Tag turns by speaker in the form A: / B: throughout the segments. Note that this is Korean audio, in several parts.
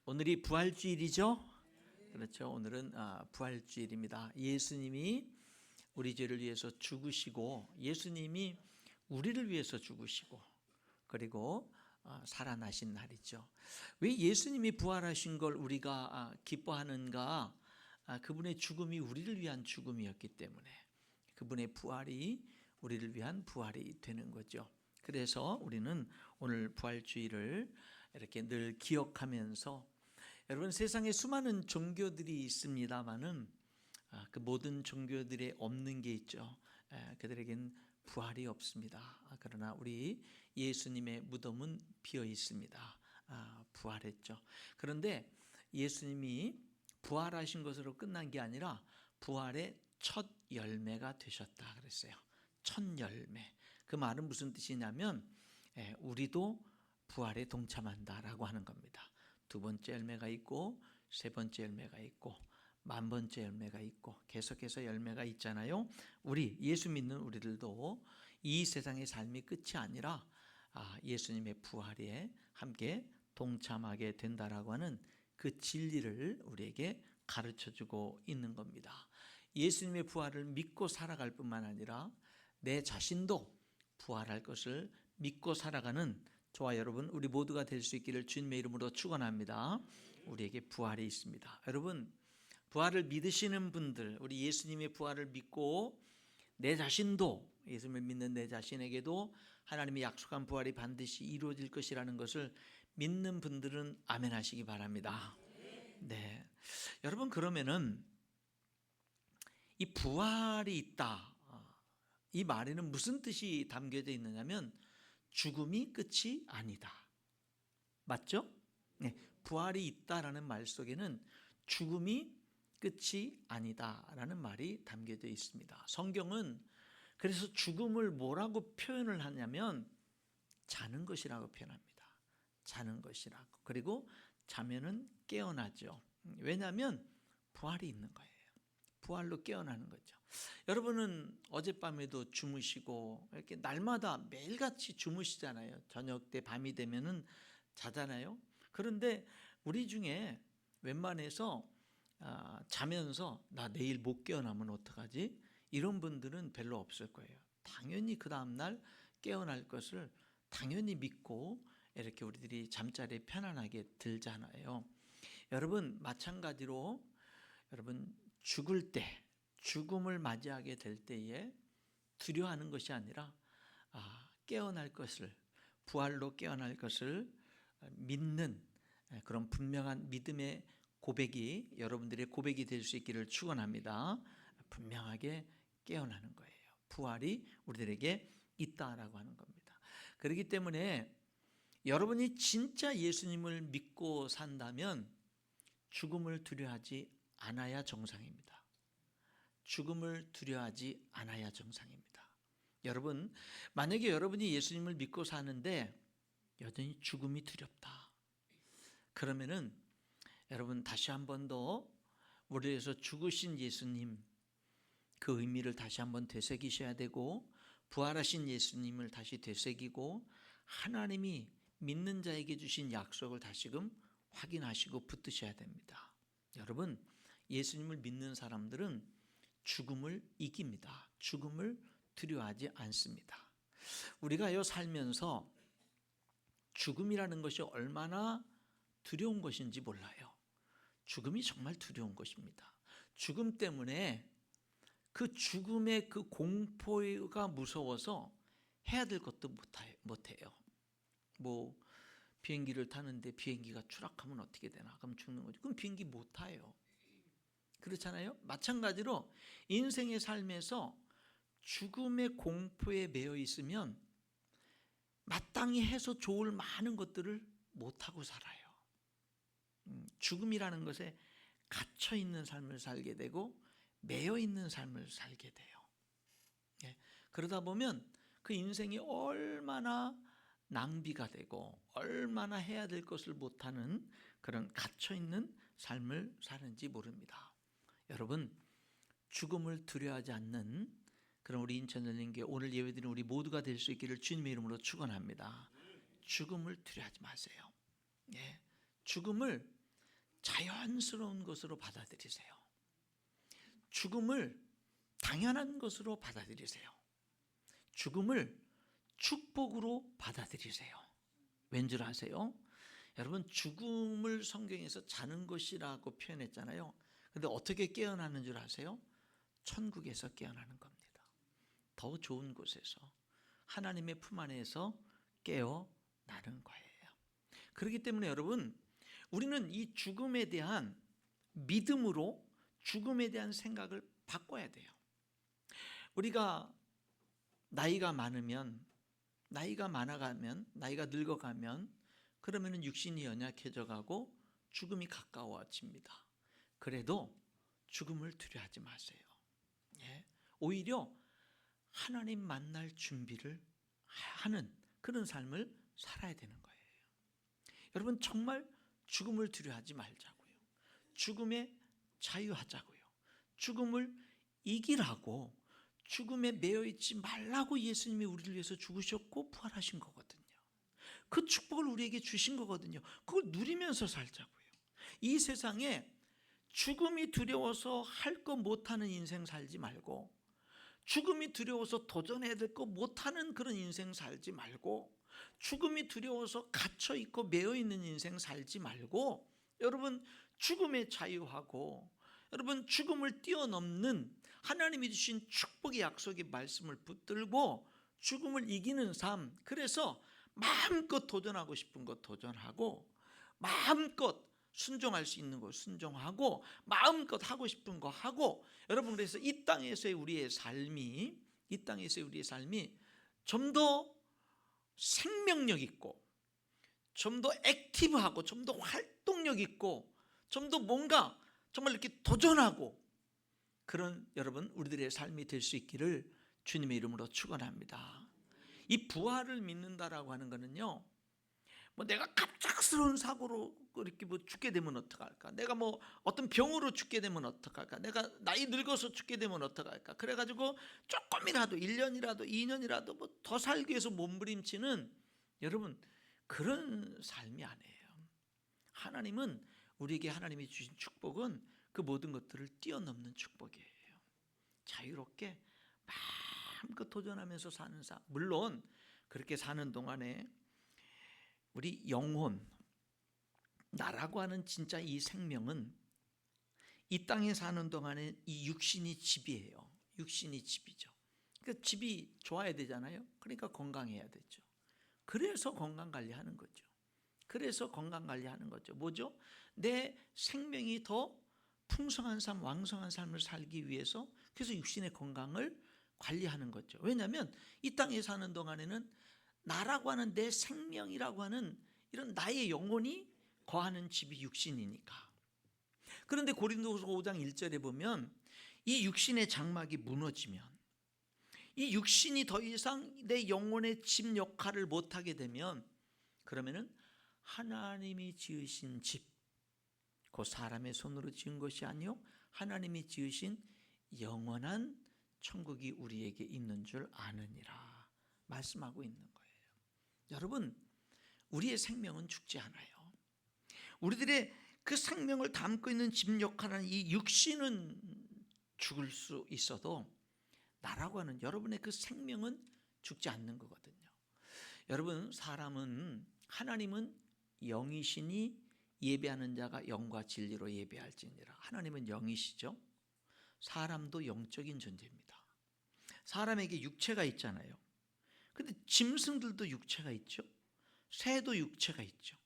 A: 오늘이 부활주일이죠? 그렇죠. 오늘은 부활주일입니다. 예수님이 우리 죄를 위해서 죽으시고, 예수님이 우리를 위해서 죽으시고, 그리고 살아나신 날이죠. 왜 예수님이 부활하신 걸 우리가 기뻐하는가? 그분의 죽음이 우리를 위한 죽음이었기 때문에 그분의 부활이 우리를 위한 부활이 되는 거죠. 그래서 우리는 오늘 부활주일을 이렇게 늘 기억하면서, 여러분, 세상에 수많은 종교들이 있습니다마는 그 모든 종교들에 없는 게 있죠. 그들에겐 부활이 없습니다. 그러나 우리 예수님의 무덤은 비어 있습니다. 부활했죠. 그런데 예수님이 부활하신 것으로 끝난 게 아니라 부활의 첫 열매가 되셨다 그랬어요. 첫 열매. 그 말은 무슨 뜻이냐면 우리도 부활에 동참한다라고 하는 겁니다. 두 번째 열매가 있고, 세 번째 열매가 있고, 만 번째 열매가 있고, 계속해서 열매가 있잖아요. 우리 예수 믿는 우리들도 이 세상의 삶이 끝이 아니라 예수님의 부활에 함께 동참하게 된다라고 하는 그 진리를 우리에게 가르쳐주고 있는 겁니다. 예수님의 부활을 믿고 살아갈 뿐만 아니라 내 자신도 부활할 것을 믿고 살아가는 저와 여러분, 우리 모두가 될 수 있기를 주님의 이름으로 축원합니다. 우리에게 부활이 있습니다. 여러분, 부활을 믿으시는 분들, 우리 예수님의 부활을 믿고 내 자신도, 예수님을 믿는 내 자신에게도 하나님이 약속한 부활이 반드시 이루어질 것이라는 것을 믿는 분들은 아멘 하시기 바랍니다. 네, 여러분, 그러면은 이 부활이 있다, 이 말에는 무슨 뜻이 담겨져 있느냐면 죽음이 끝이 아니다. 맞죠? 네, 부활이 있다라는 말 속에는 죽음이 끝이 아니다라는 말이 담겨져 있습니다. 성경은 그래서 죽음을 뭐라고 표현을 하냐면 자는 것이라고 표현합니다. 자는 것이라고. 그리고 자면은 깨어나죠. 왜냐하면 부활이 있는 거예요. 부활로 깨어나는 거죠. 여러분은 어젯밤에도 주무시고 이렇게 날마다 매일같이 주무시잖아요. 저녁 때 밤이 되면은 자잖아요. 그런데 우리 중에 웬만해서 자면서 나 내일 못 깨어나면 어떡하지? 이런 분들은 별로 없을 거예요. 당연히 그 다음날 깨어날 것을 당연히 믿고 이렇게 우리들이 잠자리에 편안하게 들잖아요. 여러분, 마찬가지로 여러분, 죽을 때, 죽음을 맞이하게 될 때에 두려워하는 것이 아니라 깨어날 것을, 부활로 깨어날 것을 믿는 그런 분명한 믿음의 고백이 여러분들의 고백이 될 수 있기를 축원합니다. 분명하게 깨어나는 거예요. 부활이 우리들에게 있다라고 하는 겁니다. 그렇기 때문에 여러분이 진짜 예수님을 믿고 산다면 죽음을 두려워하지 않아야 정상입니다. 죽음을 두려워하지 않아야 정상입니다. 여러분, 만약에 여러분이 예수님을 믿고 사는데 여전히 죽음이 두렵다, 그러면은 여러분 다시 한 번 더 우리를 위해서 죽으신 예수님, 그 의미를 다시 한번 되새기셔야 되고, 부활하신 예수님을 다시 되새기고, 하나님이 믿는 자에게 주신 약속을 다시금 확인하시고 붙드셔야 됩니다. 여러분, 예수님을 믿는 사람들은 죽음을 이깁니다. 죽음을 두려워하지 않습니다. 우리가요 살면서 죽음이라는 것이 얼마나 두려운 것인지 몰라요. 죽음이 정말 두려운 것입니다. 죽음 때문에 그 죽음의 그 공포가 무서워서 해야 될 것도 못해요. 뭐 비행기를 타는데 비행기가 추락하면 어떻게 되나? 그럼 죽는 거죠. 그럼 비행기 못 타요. 그렇잖아요. 마찬가지로 인생의 삶에서 죽음의 공포에 매여 있으면 마땅히 해서 좋을 많은 것들을 못하고 살아요. 죽음이라는 것에 갇혀 있는 삶을 살게 되고 매여 있는 삶을 살게 돼요. 그러다 보면 그 인생이 얼마나 낭비가 되고 얼마나 해야 될 것을 못하는 그런 갇혀있는 삶을 사는지 모릅니다. 여러분, 죽음을 두려워하지 않는 그런 우리 인천연령교회 오늘 예배드리는 우리 모두가 될 수 있기를 주님의 이름으로 축원합니다. 죽음을 두려워하지 마세요. 죽음을 자연스러운 것으로 받아들이세요. 죽음을 당연한 것으로 받아들이세요. 죽음을 축복으로 받아들이세요. 왠 줄 아세요? 여러분, 죽음을 성경에서 자는 것이라고 표현했잖아요. 근데 어떻게 깨어나는 줄 아세요? 천국에서 깨어나는 겁니다. 더 좋은 곳에서, 하나님의 품 안에서 깨어나는 거예요. 그렇기 때문에 여러분, 우리는 이 죽음에 대한 믿음으로 죽음에 대한 생각을 바꿔야 돼요. 우리가 나이가 많아가면, 나이가 늙어가면, 그러면 육신이 연약해져 가고 죽음이 가까워집니다. 그래도 죽음을 두려워하지 마세요. 오히려 하나님 만날 준비를 하는 그런 삶을 살아야 되는 거예요. 여러분, 정말 죽음을 두려워하지 말자고요. 죽음에 자유하자고요. 죽음을 이기라고, 죽음에 매여있지 말라고 예수님이 우리를 위해서 죽으셨고 부활하신 거거든요. 그 축복을 우리에게 주신 거거든요. 그걸 누리면서 살자고요. 이 세상에 죽음이 두려워서 할 거 못하는 인생 살지 말고, 죽음이 두려워서 도전해야 될 거 못하는 그런 인생 살지 말고, 죽음이 두려워서 갇혀있고 매여있는 인생 살지 말고, 여러분, 죽음에 자유하고, 여러분, 죽음을 뛰어넘는 하나님이 주신 축복의 약속의 말씀을 붙들고 죽음을 이기는 삶, 그래서 마음껏 도전하고 싶은 것 도전하고, 마음껏 순종할 수 있는 거 순종하고, 마음껏 하고 싶은 거 하고, 여러분, 그래서 이 땅에서의 우리의 삶이 좀 더 생명력 있고, 좀 더 액티브하고, 좀 더 활동력 있고, 좀 더 뭔가 정말 이렇게 도전하고, 그런 여러분, 우리들의 삶이 될 수 있기를 주님의 이름으로 축원합니다. 이 부활을 믿는다라고 하는 거는요, 뭐 내가 갑작스러운 사고로 이렇게 뭐 죽게 되면 어떡할까? 내가 뭐 어떤 병으로 죽게 되면 어떡할까? 내가 나이 늙어서 죽게 되면 어떡할까? 그래가지고 조금이라도 1년이라도 2년이라도 뭐 더 살기 위해서 몸부림치는, 여러분, 그런 삶이 아니에요. 하나님은, 우리에게 하나님이 주신 축복은 그 모든 것들을 뛰어넘는 축복이에요. 자유롭게 마음껏 도전하면서 사는 삶. 물론 그렇게 사는 동안에 우리 영혼, 나라고 하는 진짜 이 생명은 이 땅에 사는 동안에 이 육신이 집이에요. 육신이 집이죠. 그러니까 집이 좋아야 되잖아요. 그러니까 건강해야 되죠. 그래서 건강관리하는 거죠. 뭐죠? 내 생명이 더 풍성한 삶, 왕성한 삶을 살기 위해서, 그래서 육신의 건강을 관리하는 거죠. 왜냐하면 이 땅에 사는 동안에는 나라고 하는, 내 생명이라고 하는 이런 나의 영혼이 거하는 집이 육신이니까. 그런데 고린도후서 5장 1절에 보면, 이 육신의 장막이 무너지면, 이 육신이 더 이상 내 영혼의 집 역할을 못하게 되면, 그러면은 하나님이 지으신 집, 그 사람의 손으로 지은 것이 아니요 하나님이 지으신 영원한 천국이 우리에게 있는 줄 아느니라 말씀하고 있는 거예요. 여러분, 우리의 생명은 죽지 않아요. 우리들의 그 생명을 담고 있는 집 역할하는 이 육신은 죽을 수 있어도, 나라고 하는 여러분의 그 생명은 죽지 않는 거거든요. 여러분, 하나님은 영이시니 예배하는 자가 영과 진리로 예배할지니라. 하나님은 영이시죠. 사람도 영적인 존재입니다. 사람에게 육체가 있잖아요. 근데 짐승들도 육체가 있죠. 새도 육체가 있죠.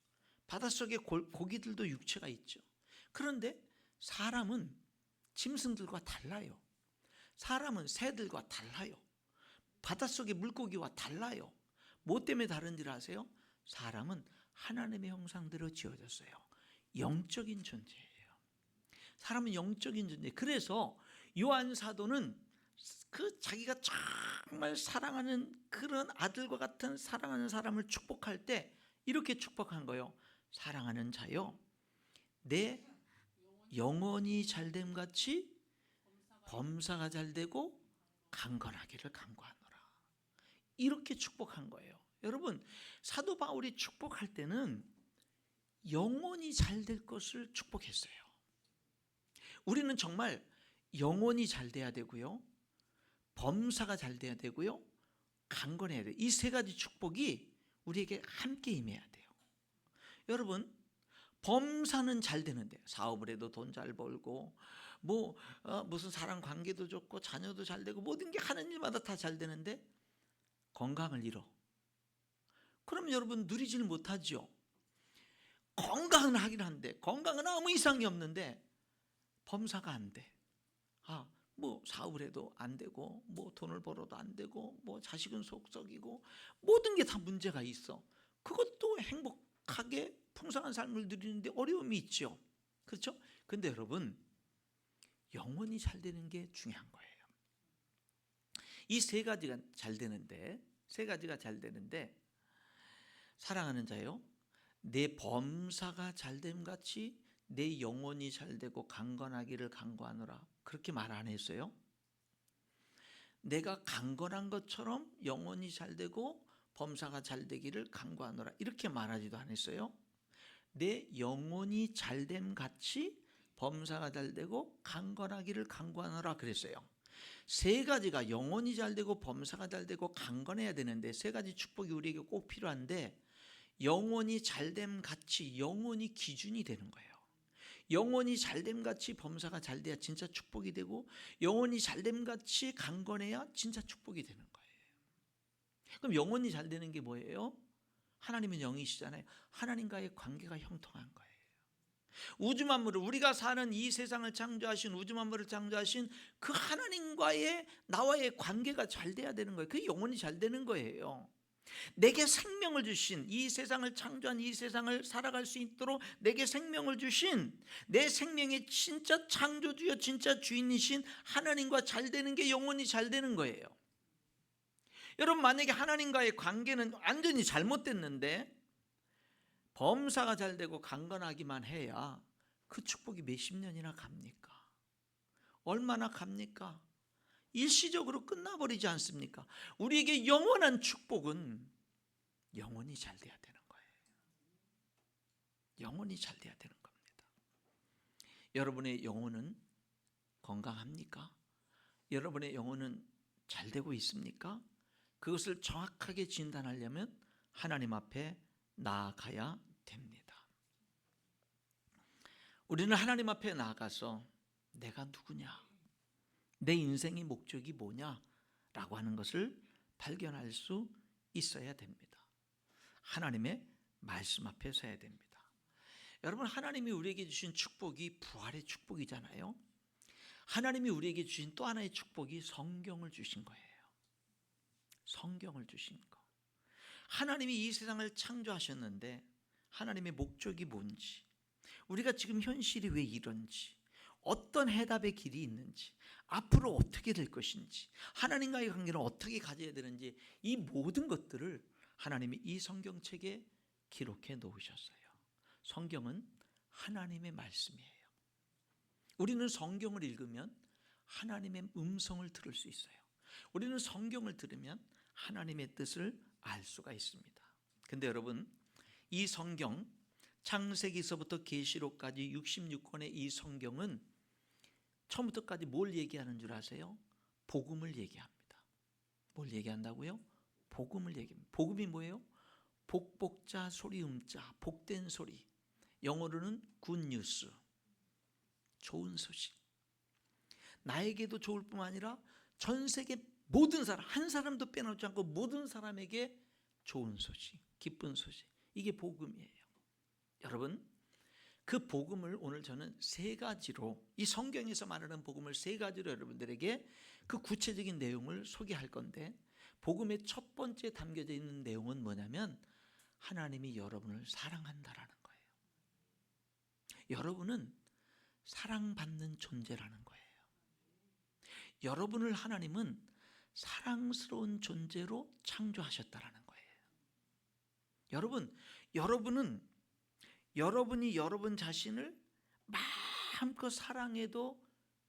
A: 바닷속의 고기들도 육체가 있죠. 그런데 사람은 짐승들과 달라요. 사람은 새들과 달라요. 바닷속의 물고기와 달라요. 뭐 때문에 다른지를 아세요? 사람은 하나님의 형상대로 지어졌어요. 영적인 존재예요. 사람은 영적인 존재. 그래서 요한 사도는 그 자기가 정말 사랑하는 그런 아들과 같은 사랑하는 사람을 축복할 때 이렇게 축복한 거예요. 사랑하는 자여, 내 영혼이 잘됨 같이 범사가 잘되고 강건하기를 간구하노라. 이렇게 축복한 거예요. 여러분, 사도 바울이 축복할 때는 영원히 잘 될 것을 축복했어요. 우리는 정말 영원히 잘 돼야 되고요, 범사가 잘 돼야 되고요, 강건해야 돼요. 이 세 가지 축복이 우리에게 함께 임해야 돼요. 여러분, 범사는 잘 되는데, 사업을 해도 돈 잘 벌고 무슨 사람 관계도 좋고 자녀도 잘 되고 모든 게 하는 일마다 다 잘 되는데 건강을 잃어. 그럼 여러분 누리지를 못하죠. 건강은 하긴 한데, 건강은 아무 이상이 없는데 범사가 안 돼. 사업을 해도 안 되고, 돈을 벌어도 안 되고, 자식은 속썩이고, 모든 게 다 문제가 있어. 그것도 행복하게 풍성한 삶을 누리는데 어려움이 있죠. 그렇죠? 근데 여러분, 영원히 잘 되는 게 중요한 거예요. 이 세 가지가 잘 되는데, 사랑하는 자요, 내 범사가 잘됨 같이 내 영혼이 잘되고 강건하기를 간구하노라. 그렇게 말 안 했어요? 내가 강건한 것처럼 영혼이 잘되고 범사가 잘되기를 간구하노라, 이렇게 말하지도 않았어요. 내 영혼이 잘됨 같이 범사가 잘되고 강건하기를 간구하노라 그랬어요. 세 가지가, 영혼이 잘되고 범사가 잘되고 강건해야 되는데, 세 가지 축복이 우리에게 꼭 필요한데, 영혼이 잘됨 같이, 영혼이 기준이 되는 거예요. 영혼이 잘됨 같이 범사가 잘돼야 진짜 축복이 되고, 영혼이 잘됨 같이 강건해야 진짜 축복이 되는 거예요. 그럼 영혼이 잘 되는 게 뭐예요? 하나님은 영이시잖아요. 하나님과의 관계가 형통한 거예요. 우주 만물을, 우리가 사는 이 세상을 창조하신, 우주 만물을 창조하신 그 하나님과의, 나와의 관계가 잘 돼야 되는 거예요. 그게 영혼이 잘 되는 거예요. 내게 생명을 주신, 이 세상을 창조한, 이 세상을 살아갈 수 있도록 내게 생명을 주신, 내 생명의 진짜 창조주여 진짜 주인이신 하나님과 잘 되는 게 영혼이 잘 되는 거예요. 여러분, 만약에 하나님과의 관계는 완전히 잘못됐는데 범사가 잘 되고 강건하기만 해야 그 축복이 몇십 년이나 갑니까? 얼마나 갑니까? 일시적으로 끝나버리지 않습니까? 우리에게 영원한 축복은 영원히 잘 돼야 되는 거예요. 영원히 잘 돼야 되는 겁니다. 여러분의 영혼은 건강합니까? 여러분의 영혼은 잘 되고 있습니까? 그것을 정확하게 진단하려면 하나님 앞에 나아가야 됩니다. 우리는 하나님 앞에 나아가서 내가 누구냐, 내 인생의 목적이 뭐냐 라고 하는 것을 발견할 수 있어야 됩니다. 하나님의 말씀 앞에 서야 됩니다. 여러분, 하나님이 우리에게 주신 축복이 부활의 축복이잖아요. 하나님이 우리에게 주신 또 하나의 축복이 성경을 주신 거예요. 성경을 주신 거. 하나님이 이 세상을 창조하셨는데 하나님의 목적이 뭔지, 우리가 지금 현실이 왜 이런지, 어떤 해답의 길이 있는지, 앞으로 어떻게 될 것인지, 하나님과의 관계를 어떻게 가져야 되는지, 이 모든 것들을 하나님이 이 성경책에 기록해 놓으셨어요. 성경은 하나님의 말씀이에요. 우리는 성경을 읽으면 하나님의 음성을 들을 수 있어요. 우리는 성경을 들으면 하나님의 뜻을 알 수가 있습니다. 근데 여러분, 이 성경, 창세기서부터 계시록까지 66권의 이 성경은 처음부터까지 뭘 얘기하는 줄 아세요? 복음을 얘기합니다. 뭘 얘기한다고요? 복음을 얘기합니다. 복음이 뭐예요? 복복자 소리음자, 복된 소리. 영어로는 굿뉴스, 좋은 소식. 나에게도 좋을 뿐만 아니라 전 세계 모든 사람, 한 사람도 빼놓지 않고 모든 사람에게 좋은 소식, 기쁜 소식. 이게 복음이에요. 여러분, 그 복음을 오늘 저는 세 가지로, 이 성경에서 말하는 복음을 세 가지로 여러분들에게 그 구체적인 내용을 소개할 건데, 복음의 첫 번째 담겨져 있는 내용은 뭐냐면 하나님이 여러분을 사랑한다라는 거예요. 여러분은 사랑받는 존재라는 거예요. 여러분을 하나님은 사랑스러운 존재로 창조하셨다라는 거예요. 여러분은 여러분이 여러분 자신을 마음껏 사랑해도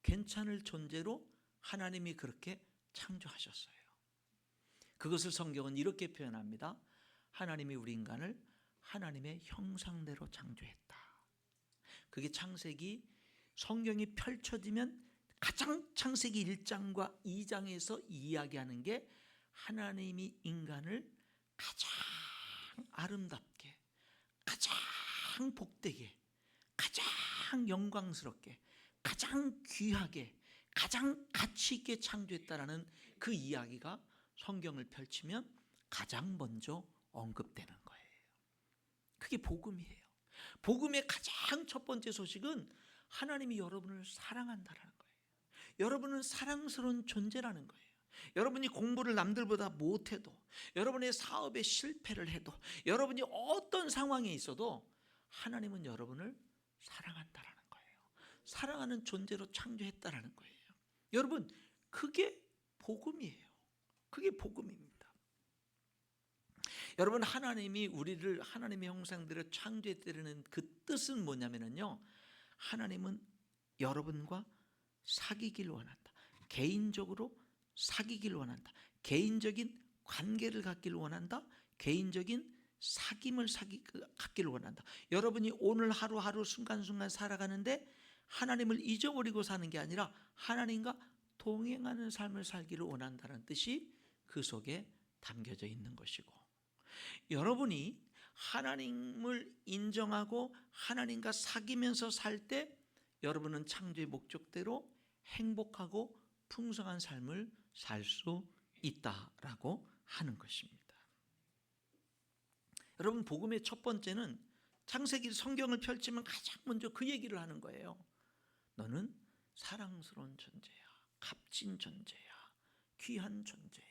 A: 괜찮을 존재로 하나님이 그렇게 창조하셨어요. 그것을 성경은 이렇게 표현합니다. 하나님이 우리 인간을 하나님의 형상대로 창조했다. 그게 창세기 성경이 펼쳐지면 가장 창세기 1장과 2장에서 이야기하는 게 하나님이 인간을 가장 아름답게, 가장 복되게, 가장 영광스럽게, 가장 귀하게, 가장 가치 있게 창조했다라는 그 이야기가 성경을 펼치면 가장 먼저 언급되는 거예요. 그게 복음이에요. 복음의 가장 첫 번째 소식은 하나님이 여러분을 사랑한다라는 거예요. 여러분은 사랑스러운 존재라는 거예요. 여러분이 공부를 남들보다 못해도, 여러분의 사업에 실패를 해도, 여러분이 어떤 상황에 있어도 하나님은 여러분을 사랑한다라는 거예요. 사랑하는 존재로 창조했다라는 거예요. 여러분, 그게 복음이에요. 그게 복음입니다. 여러분, 하나님이 우리를 하나님의 형상대로 창조했다는 그 뜻은 뭐냐면요, 하나님은 여러분과 사귀길 원한다. 개인적으로 사귀길 원한다. 개인적인 관계를 갖기를 원한다. 개인적인 사귐을 갖기를 원한다. 여러분이 오늘 하루하루 순간순간 살아가는데 하나님을 잊어버리고 사는 게 아니라 하나님과 동행하는 삶을 살기를 원한다는 뜻이 그 속에 담겨져 있는 것이고, 여러분이 하나님을 인정하고 하나님과 사귀면서 살 때 여러분은 창조의 목적대로 행복하고 풍성한 삶을 살 수 있다라고 하는 것입니다. 여러분, 복음의 첫 번째는 창세기 성경을 펼치면 가장 먼저 그 얘기를 하는 거예요. 너는 사랑스러운 존재야. 값진 존재야. 귀한 존재야.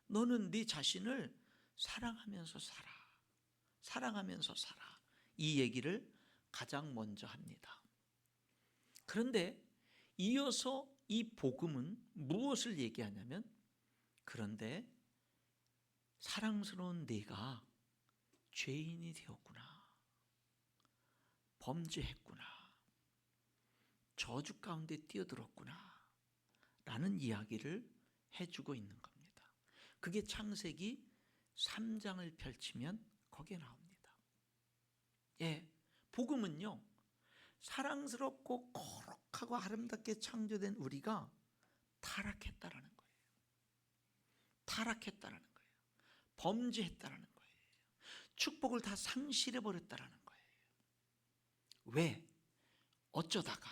A: 너는 네 자신을 사랑하면서 살아. 사랑하면서 살아. 이 얘기를 가장 먼저 합니다. 그런데 이어서 이 복음은 무엇을 얘기하냐면, 그런데 사랑스러운 네가 죄인이 되었구나. 범죄했구나. 저주 가운데 뛰어들었구나. 라는 이야기를 해주고 있는 겁니다. 그게 창세기 3장을 펼치면 거기에 나옵니다. 예, 복음은요, 사랑스럽고 거룩하고 아름답게 창조된 우리가 타락했다라는 거예요. 타락했다라는 거예요. 범죄했다라는 거예요. 축복을 다 상실해버렸다라는 거예요. 왜? 어쩌다가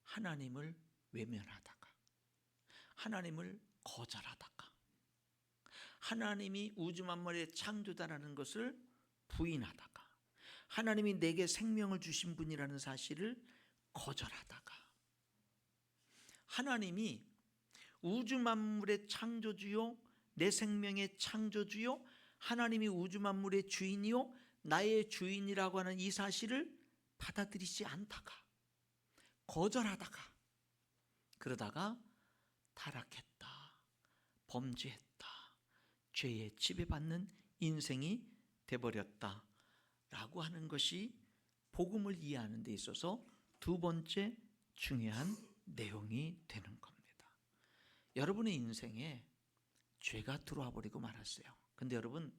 A: 하나님을 외면하다가, 하나님을 거절하다가, 하나님이 우주 만물의 창조자라는 것을 부인하다가, 하나님이 내게 생명을 주신 분이라는 사실을 거절하다가, 하나님이 우주 만물의 창조주요, 내 생명의 창조주요, 하나님이 우주 만물의 주인이요 나의 주인이라고 하는 이 사실을 받아들이지 않다가, 거절하다가, 그러다가 타락했다, 범죄했다, 죄에 지배받는 인생이 돼버렸다 라고 하는 것이 복음을 이해하는 데 있어서 두 번째 중요한 내용이 되는 겁니다. 여러분의 인생에 죄가 들어와 버리고 말았어요. 근데 여러분,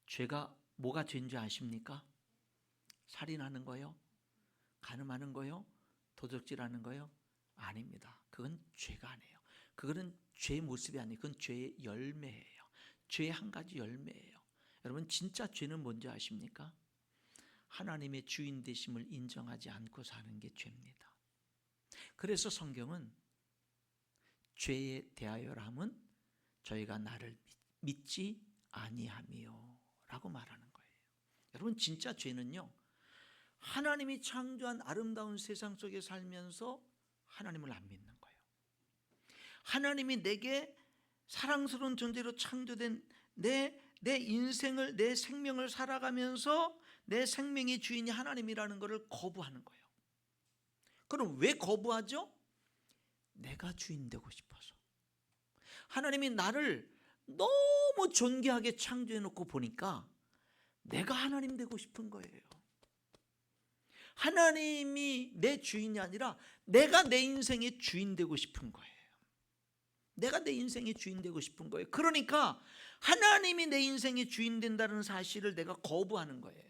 A: 죄가 뭐가 죄인지 아십니까? 살인하는 거요? 간음하는 거요? 도적질하는 거요? 아닙니다. 그건 죄가 아니에요. 그거는 죄의 모습이 아니에요. 그건 죄의 열매예요. 죄의 한 가지 열매예요. 여러분, 진짜 죄는 뭔지 아십니까? 하나님의 주인 되심을 인정하지 않고 사는 게 죄입니다. 그래서 성경은 죄에 대하여라 함은 저희가 나를 믿지 아니하며 라고 말하는 거예요. 여러분, 진짜 죄는요, 하나님이 창조한 아름다운 세상 속에 살면서 하나님을 안 믿는 거예요. 하나님이 내게 사랑스러운 존재로 창조된 내 인생을, 내 생명을 살아가면서 내 생명의 주인이 하나님이라는 것을 거부하는 거예요. 그럼 왜 거부하죠? 내가 주인 되고 싶어서. 하나님이 나를 너무 존귀하게 창조해 놓고 보니까 내가 하나님 되고 싶은 거예요. 하나님이 내 주인이 아니라 내가 내 인생의 주인 되고 싶은 거예요. 내가 내 인생의 주인 되고 싶은 거예요. 그러니까 하나님이 내 인생의 주인 된다는 사실을 내가 거부하는 거예요.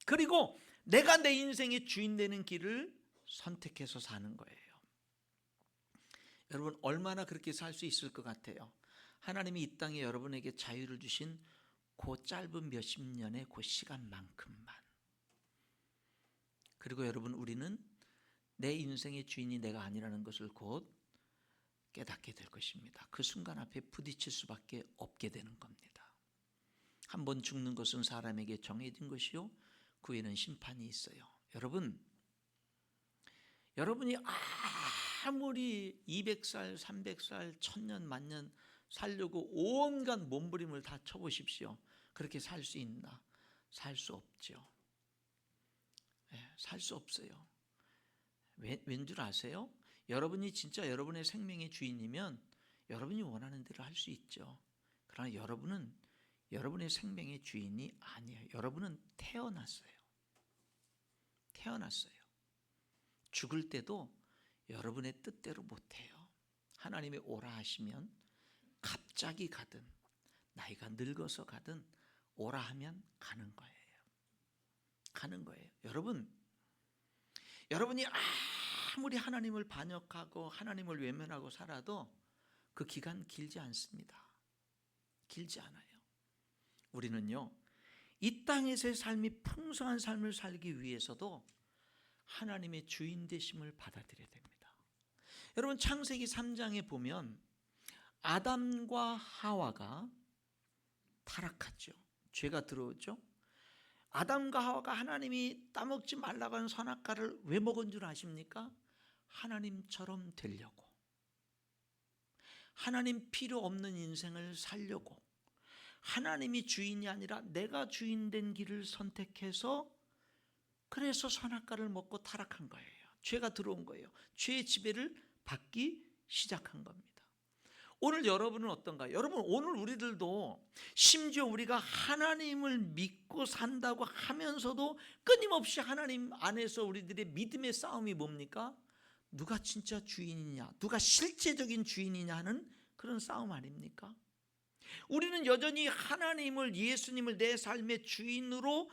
A: 그리고 내가 내 인생의 주인 되는 길을 선택해서 사는 거예요. 여러분, 얼마나 그렇게 살 수 있을 것 같아요? 하나님이 이 땅에 여러분에게 자유를 주신 그 짧은 몇십 년의 그 시간만큼만. 그리고 여러분, 우리는 내 인생의 주인이 내가 아니라는 것을 곧 깨닫게 될 것입니다. 그 순간 앞에 부딪힐 수밖에 없게 되는 겁니다. 한 번 죽는 것은 사람에게 정해진 것이요, 그 후에는 심판이 있어요. 여러분이 아무리 200살, 300살, 1000년, 만년 살려고 온갖 몸부림을 다 쳐보십시오. 그렇게 살 수 있나? 살 수 없죠. 살 수 없어요. 왠 줄 아세요? 여러분이 진짜 여러분의 생명의 주인이면 여러분이 원하는 대로 할 수 있죠. 그러나 여러분은 여러분의 생명의 주인이 아니에요. 여러분은 태어났어요. 죽을 때도 여러분의 뜻대로 못해요. 하나님의 오라 하시면 갑자기 가든 나이가 늙어서 가든 오라 하면 가는 거예요. 여러분이 아무리 하나님을 반역하고 하나님을 외면하고 살아도 그 기간 길지 않습니다. 길지 않아요. 우리는요, 이 땅에서의 삶이 풍성한 삶을 살기 위해서도 하나님의 주인 되심을 받아들여야 됩니다. 여러분, 창세기 3장에 보면 아담과 하와가 타락하죠. 죄가 들어오죠. 아담과 하와가 하나님이 따먹지 말라고 하는 선악과를 왜 먹은 줄 아십니까? 하나님처럼 되려고, 하나님 필요 없는 인생을 살려고, 하나님이 주인이 아니라 내가 주인 된 길을 선택해서, 그래서 선악과를 먹고 타락한 거예요. 죄가 들어온 거예요. 죄의 지배를 받기 시작한 겁니다. 오늘 여러분은 어떤가요? 여러분, 오늘 우리들도 심지어 우리가 하나님을 믿고 산다고 하면서도 끊임없이 하나님 안에서 우리들의 믿음의 싸움이 뭡니까? 누가 진짜 주인이냐, 누가 실제적인 주인이냐 하는 그런 싸움 아닙니까? 우리는 여전히 하나님을, 예수님을 내 삶의 주인으로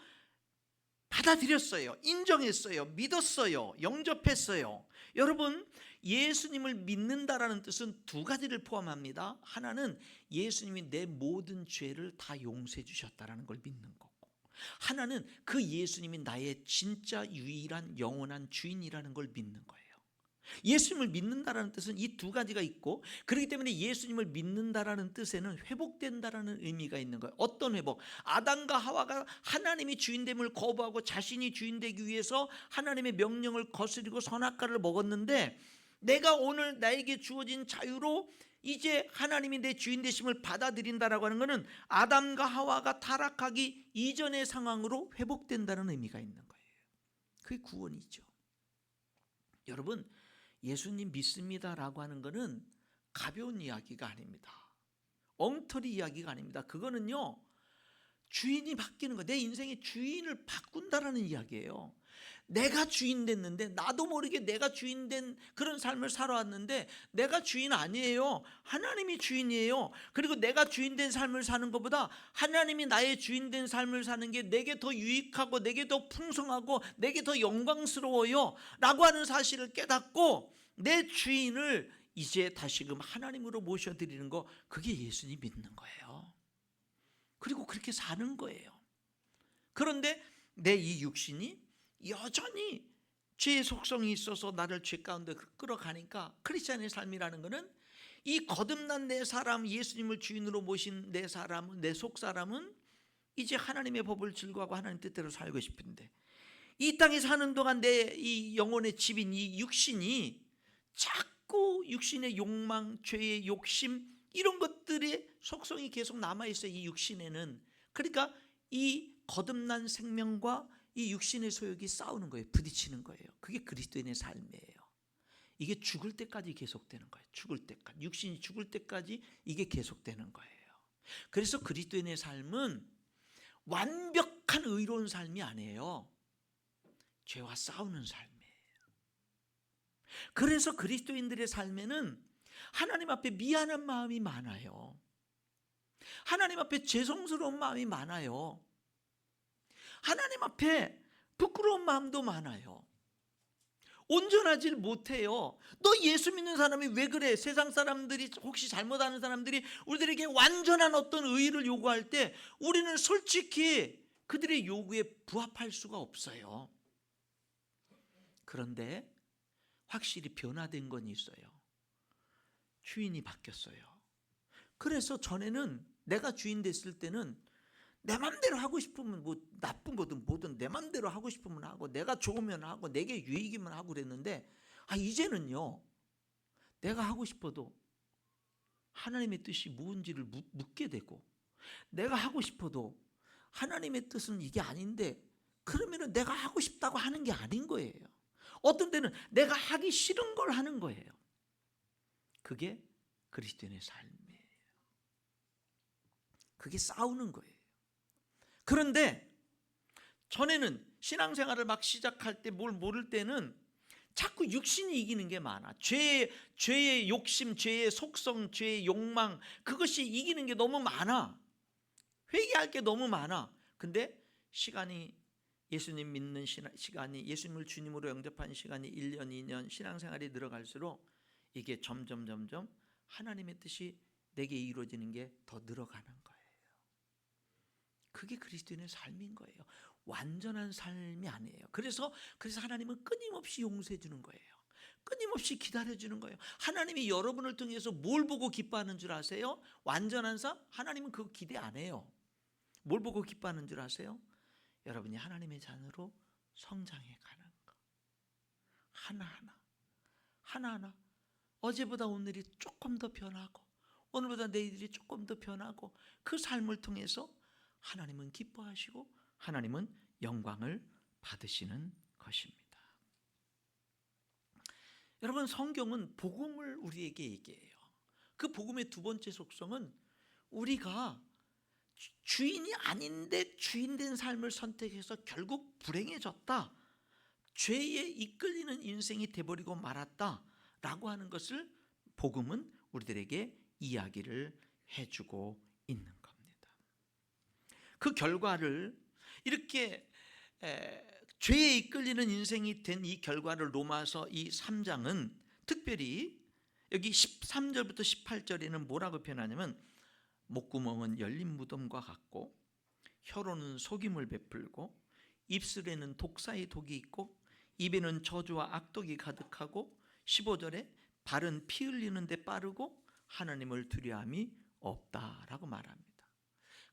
A: 받아들였어요. 인정했어요. 믿었어요. 영접했어요. 여러분, 예수님을 믿는다라는 뜻은 두 가지를 포함합니다. 하나는 예수님이 내 모든 죄를 다 용서해 주셨다라는 걸 믿는 거고, 하나는 그 예수님이 나의 진짜 유일한 영원한 주인이라는 걸 믿는 거예요. 예수님을 믿는다라는 뜻은 이 두 가지가 있고, 그렇기 때문에 예수님을 믿는다라는 뜻에는 회복된다라는 의미가 있는 거예요. 어떤 회복? 아담과 하와가 하나님이 주인됨을 거부하고 자신이 주인되기 위해서 하나님의 명령을 거스리고 선악과를 먹었는데, 내가 오늘 나에게 주어진 자유로 이제 하나님이 내 주인 되심을 받아들인다라고 하는 것은 아담과 하와가 타락하기 이전의 상황으로 회복된다는 의미가 있는 거예요. 그게 구원이죠. 여러분, 예수님 믿습니다라고 하는 것은 가벼운 이야기가 아닙니다. 엉터리 이야기가 아닙니다. 그거는요, 주인이 바뀌는 거예요. 내 인생의 주인을 바꾼다라는 이야기예요. 내가 주인 됐는데, 나도 모르게 내가 주인 된 그런 삶을 살아왔는데 내가 주인 아니에요. 하나님이 주인이에요. 그리고 내가 주인 된 삶을 사는 것보다 하나님이 나의 주인 된 삶을 사는 게 내게 더 유익하고 내게 더 풍성하고 내게 더 영광스러워요 라고 하는 사실을 깨닫고 내 주인을 이제 다시금 하나님으로 모셔드리는 거, 그게 예수님 믿는 거예요. 그리고 그렇게 사는 거예요. 그런데 내 이 육신이 여전히 죄의 속성이 있어서 나를 죄 가운데 끌어가니까, 크리스찬의 삶이라는 것은 이 거듭난 내 사람, 예수님을 주인으로 모신 내 사람은, 내 속사람은 이제 하나님의 법을 즐거워하고 하나님 뜻대로 살고 싶은데, 이 땅에 사는 동안 내 이 영혼의 집인 이 육신이 자꾸 육신의 욕망, 죄의 욕심, 이런 것들의 속성이 계속 남아있어요, 이 육신에는. 그러니까 이 거듭난 생명과 이 육신의 소욕이 싸우는 거예요. 부딪히는 거예요. 그게 그리스도인의 삶이에요. 이게 죽을 때까지 계속되는 거예요. 죽을 때까지, 육신이 죽을 때까지 이게 계속되는 거예요. 그래서 그리스도인의 삶은 완벽한 의로운 삶이 아니에요. 죄와 싸우는 삶이에요. 그래서 그리스도인들의 삶에는 하나님 앞에 미안한 마음이 많아요. 하나님 앞에 죄송스러운 마음이 많아요. 하나님 앞에 부끄러운 마음도 많아요. 온전하지 못해요. 너 예수 믿는 사람이 왜 그래? 세상 사람들이, 혹시 잘못하는 사람들이 우리들에게 완전한 어떤 의의를 요구할 때 우리는 솔직히 그들의 요구에 부합할 수가 없어요. 그런데 확실히 변화된 건 있어요. 주인이 바뀌었어요. 그래서 전에는 내가 주인 됐을 때는 내 맘대로 하고 싶으면, 뭐 나쁜 거든 뭐든 내 맘대로 하고 싶으면 하고, 내가 좋으면 하고, 내게 유익이면 하고 그랬는데, 이제는요, 내가 하고 싶어도 하나님의 뜻이 무엇인지를 묻게 되고, 내가 하고 싶어도 하나님의 뜻은 이게 아닌데, 그러면은 내가 하고 싶다고 하는 게 아닌 거예요. 어떤 때는 내가 하기 싫은 걸 하는 거예요. 그게 그리스도인의 삶이에요. 그게 싸우는 거예요. 그런데 전에는 신앙생활을 막 시작할 때, 뭘 모를 때는 자꾸 육신이 이기는 게 많아. 죄의 욕심, 죄의 속성, 죄의 욕망, 그것이 이기는 게 너무 많아. 회개할 게 너무 많아. 근데 시간이, 예수님 믿는 시간이, 예수님을 주님으로 영접한 시간이 1년, 2년 신앙생활이 늘어갈수록 이게 점점 하나님의 뜻이 내게 이루어지는 게 더 늘어가는 거예요. 그게 그리스도인의 삶인 거예요. 완전한 삶이 아니에요. 그래서 하나님은 끊임없이 용서해 주는 거예요. 끊임없이 기다려 주는 거예요. 하나님이 여러분을 통해서 뭘 보고 기뻐하는 줄 아세요? 완전한 삶? 하나님은 그거 기대 안 해요. 뭘 보고 기뻐하는 줄 아세요? 여러분이 하나님의 자녀로 성장해 가는 거. 하나하나. 어제보다 오늘이 조금 더 변하고, 오늘보다 내일이 조금 더 변하고, 그 삶을 통해서 하나님은 기뻐하시고 하나님은 영광을 받으시는 것입니다. 여러분, 성경은 복음을 우리에게 얘기해요. 그 복음의 두 번째 속성은 우리가 주인이 아닌데 주인된 삶을 선택해서 결국 불행해졌다, 죄에 이끌리는 인생이 돼버리고 말았다 라고 하는 것을 복음은 우리들에게 이야기를 해주고 있는 겁니다. 그 결과를, 이렇게 죄에 이끌리는 인생이 된 이 결과를 로마서 이 3장은 특별히 여기 13절부터 18절에는 뭐라고 표현하냐면, 목구멍은 열린 무덤과 같고 혀로는 속임을 베풀고 입술에는 독사의 독이 있고 입에는 저주와 악독이 가득하고, 15절에 발은 피 흘리는 데 빠르고 하나님을 두려움이 없다라고 말합니다.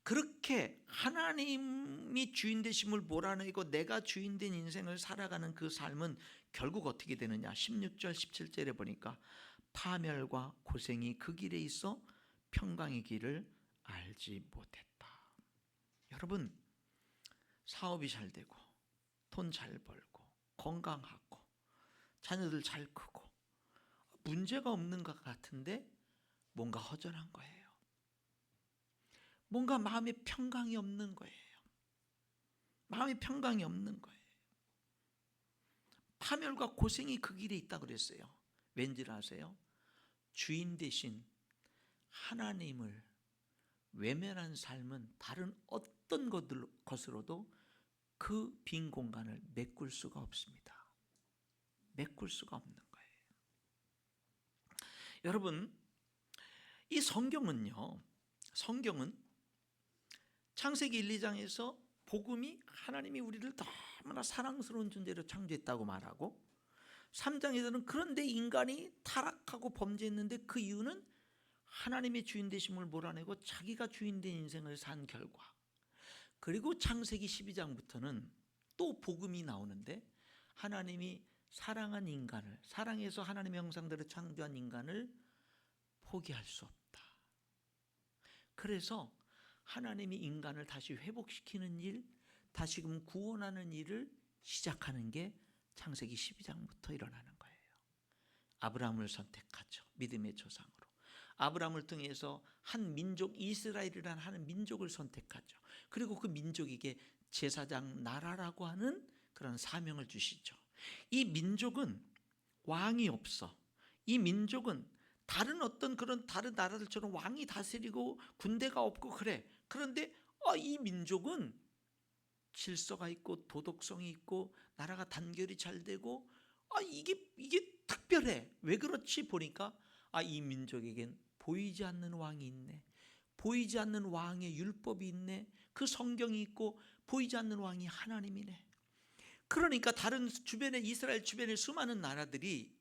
A: 그렇게 하나님이 주인 되심을 몰아내고 내가 주인된 인생을 살아가는 그 삶은 결국 어떻게 되느냐, 16절 17절에 보니까 파멸과 고생이 그 길에 있어 평강의 길을 알지 못했다. 여러분, 사업이 잘 되고 돈 잘 벌고 건강하고 자녀들 잘 크고 문제가 없는 것 같은데 뭔가 허전한 거예요. 뭔가 마음에 평강이 없는 거예요. 마음에 평강이 없는 거예요. 파멸과 고생이 그 길에 있다고 그랬어요. 왠지 아세요? 주인 대신 하나님을 외면한 삶은 다른 어떤 것으로도 그 빈 공간을 메꿀 수가 없습니다. 메꿀 수가 없는 거예요. 여러분, 이 성경은 창세기 1, 2장에서 복음이 하나님이 우리를 너무나 사랑스러운 존재로 창조했다고 말하고, 3장에서는 그런데 인간이 타락하고 범죄했는데 그 이유는 하나님의 주인 되심을 몰아내고 자기가 주인된 인생을 산 결과, 그리고 창세기 12장부터는 또 복음이 나오는데 하나님이 사랑한 인간을, 사랑해서 하나님의 형상대로 창조한 인간을 포기할 수 없다. 그래서 하나님이 인간을 다시 회복시키는 일, 다시금 구원하는 일을 시작하는 게 창세기 12장부터 일어나는 거예요. 아브라함을 선택하죠. 믿음의 조상으로. 아브라함을 통해서 한 민족, 이스라엘이라는 한 민족을 선택하죠. 그리고 그 민족에게 제사장 나라라고 하는 그런 사명을 주시죠. 이 민족은 왕이 없어. 이 민족은 다른 어떤 그런 다른 나라들처럼 왕이 다스리고 군대가 없고 그래. 그런데 이 민족은 질서가 있고 도덕성이 있고 나라가 단결이 잘 되고 이게 특별해. 왜 그렇지 보니까 이 민족에겐 보이지 않는 왕이 있네. 보이지 않는 왕의 율법이 있네. 그 성경이 있고 보이지 않는 왕이 하나님이네. 그러니까 다른 주변에 이스라엘 주변의 수많은 나라들이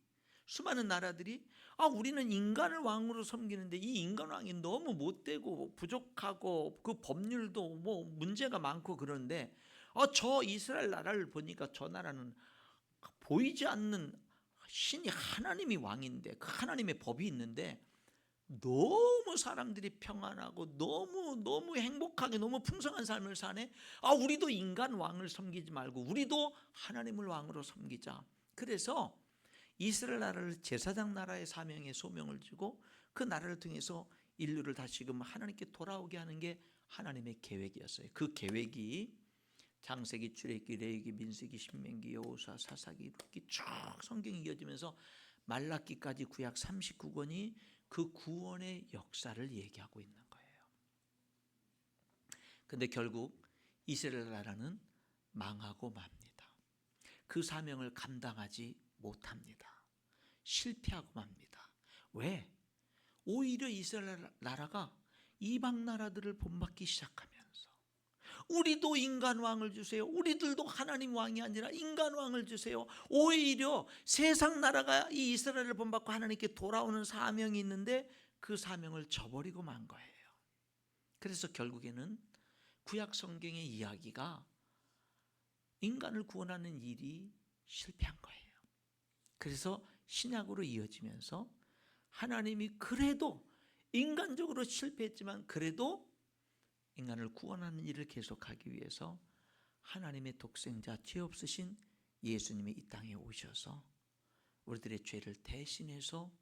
A: 우리는 인간을 왕으로 섬기는데 이 인간 왕이 너무 못되고 부족하고 그 법률도 뭐 문제가 많고 그런데 저 이스라엘 나라를 보니까 저 나라는 보이지 않는 신이 하나님이 왕인데 그 하나님의 법이 있는데 너무 사람들이 평안하고 너무 행복하게 너무 풍성한 삶을 사네. 우리도 인간 왕을 섬기지 말고 우리도 하나님을 왕으로 섬기자. 그래서 이스라엘 나라를 제사장 나라의 사명에 소명을 주고 그 나라를 통해서 인류를 다시금 하나님께 돌아오게 하는 게 하나님의 계획이었어요. 그 계획이 창세기, 출애굽기, 레위기, 민수기, 신명기, 여호수아, 사사기, 룻기 쭉 성경이 이어지면서 말라기까지 구약 39권이 그 구원의 역사를 얘기하고 있는 거예요. 근데 결국 이스라엘 나라는 망하고 맙니다. 그 사명을 감당하지 못합니다. 실패하고 맙니다. 왜? 오히려 이스라엘 나라가 이방 나라들을 본받기 시작하면서 우리도 인간 왕을 주세요. 우리들도 하나님 왕이 아니라 인간 왕을 주세요. 오히려 세상 나라가 이 이스라엘을 본받고 하나님께 돌아오는 사명이 있는데 그 사명을 저버리고 만 거예요. 그래서 결국에는 구약 성경의 이야기가 인간을 구원하는 일이 실패한 거예요. 그래서 신약으로 이어지면서 하나님이 그래도 인간적으로 실패했지만 그래도 인간을 구원하는 일을 계속하기 위해서 하나님의 독생자 죄 없으신 예수님이 이 땅에 오셔서 우리들의 죄를 대신해서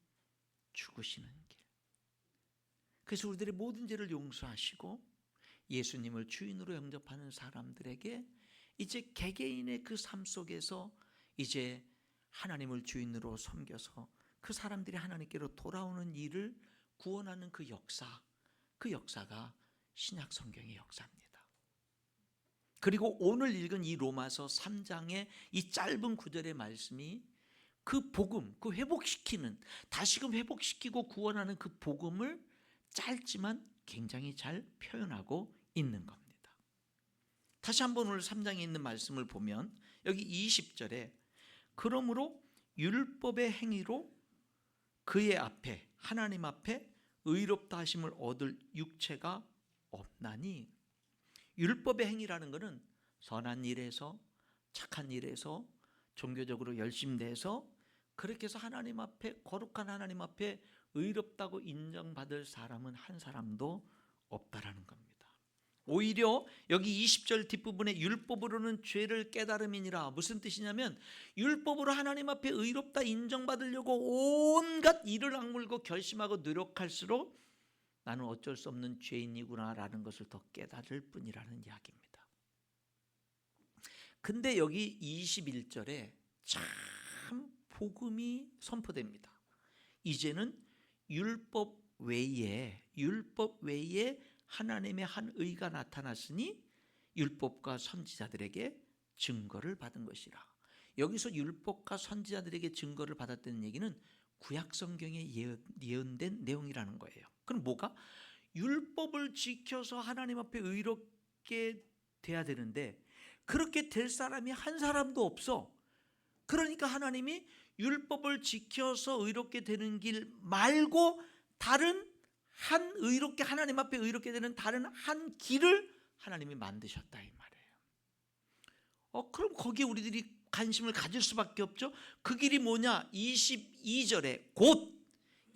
A: 죽으시는 길. 그래서 우리들의 모든 죄를 용서하시고 예수님을 주인으로 영접하는 사람들에게 이제 개개인의 그 삶 속에서 이제 하나님을 주인으로 섬겨서 그 사람들이 하나님께로 돌아오는 일을 구원하는 그 역사가 신약 성경의 역사입니다. 그리고 오늘 읽은 이 로마서 3장의 이 짧은 구절의 말씀이 그 복음, 그 회복시키는, 다시금 회복시키고 구원하는 그 복음을 짧지만 굉장히 잘 표현하고 있는 겁니다. 다시 한번 오늘 3장에 있는 말씀을 보면 여기 20절에 그러므로 율법의 행위로 그의 앞에 하나님 앞에 의롭다 하심을 얻을 육체가 없나니. 율법의 행위라는 것은 선한 일에서 착한 일에서 종교적으로 열심히 돼서 그렇게 해서 하나님 앞에 거룩한 하나님 앞에 의롭다고 인정받을 사람은 한 사람도 없다라는 겁니다. 오히려 여기 20절 뒷부분에 율법으로는 죄를 깨달음이니라. 무슨 뜻이냐면 율법으로 하나님 앞에 의롭다 인정받으려고 온갖 이를 악물고 결심하고 노력할수록 나는 어쩔 수 없는 죄인이구나라는 것을 더 깨달을 뿐이라는 이야기입니다. 근데 여기 21절에 참 복음이 선포됩니다. 이제는 율법 외에 하나님의 한 의가 나타났으니 율법과 선지자들에게 증거를 받은 것이라. 여기서 율법과 선지자들에게 증거를 받았다는 얘기는 구약 성경에 예언된 내용이라는 거예요. 그럼 뭐가? 율법을 지켜서 하나님 앞에 의롭게 돼야 되는데 그렇게 될 사람이 한 사람도 없어. 그러니까 하나님이 율법을 지켜서 의롭게 되는 길 말고 다른 한 의롭게 하나님 앞에 의롭게 되는 다른 한 길을 하나님이 만드셨다 이 말이에요. 그럼 거기에 우리들이 관심을 가질 수밖에 없죠. 그 길이 뭐냐? 22절에 곧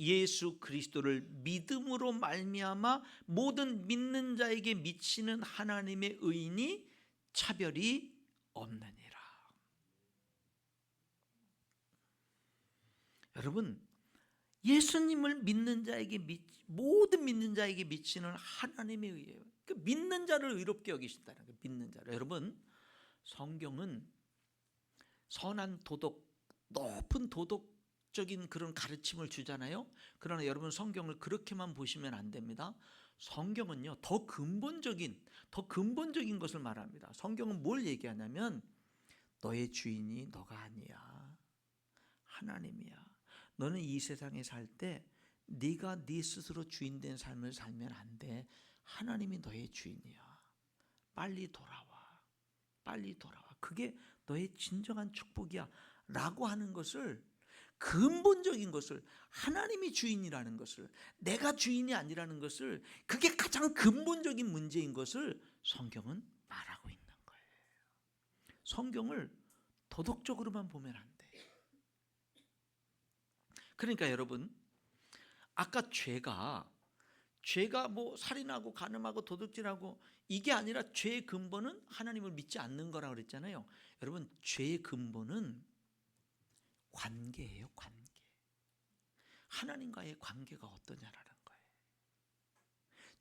A: 예수 그리스도를 믿음으로 말미암아 모든 믿는 자에게 미치는 하나님의 의인이 차별이 없느니라. 여러분, 예수님을 믿는 자에게 모든 믿는 자에게 미치는 하나님의 의예요. 그 믿는 자를 의롭게 여기신다는 거예요. 믿는 자를. 여러분, 성경은 선한 도덕, 높은 도덕 적인 그런 가르침을 주잖아요. 그러나 여러분 성경을 그렇게만 보시면 안 됩니다. 성경은요 더 근본적인 것을 말합니다. 성경은 뭘 얘기하냐면 너의 주인이 너가 아니야. 하나님이야. 너는 이 세상에 살 때 네가 네 스스로 주인된 삶을 살면 안 돼. 하나님이 너의 주인이야. 빨리 돌아와. 빨리 돌아와. 그게 너의 진정한 축복이야. 라고 하는 것을, 근본적인 것을, 하나님이 주인이라는 것을, 내가 주인이 아니라는 것을, 그게 가장 근본적인 문제인 것을 성경은 말하고 있는 거예요. 성경을 도덕적으로만 보면 안 돼. 그러니까 여러분, 아까 죄가 뭐 살인하고 간음하고 도둑질하고 이게 아니라 죄의 근본은 하나님을 믿지 않는 거라고 그랬잖아요. 여러분, 죄의 근본은 관계예요. 관계. 하나님과의 관계가 어떠냐라는 거예요.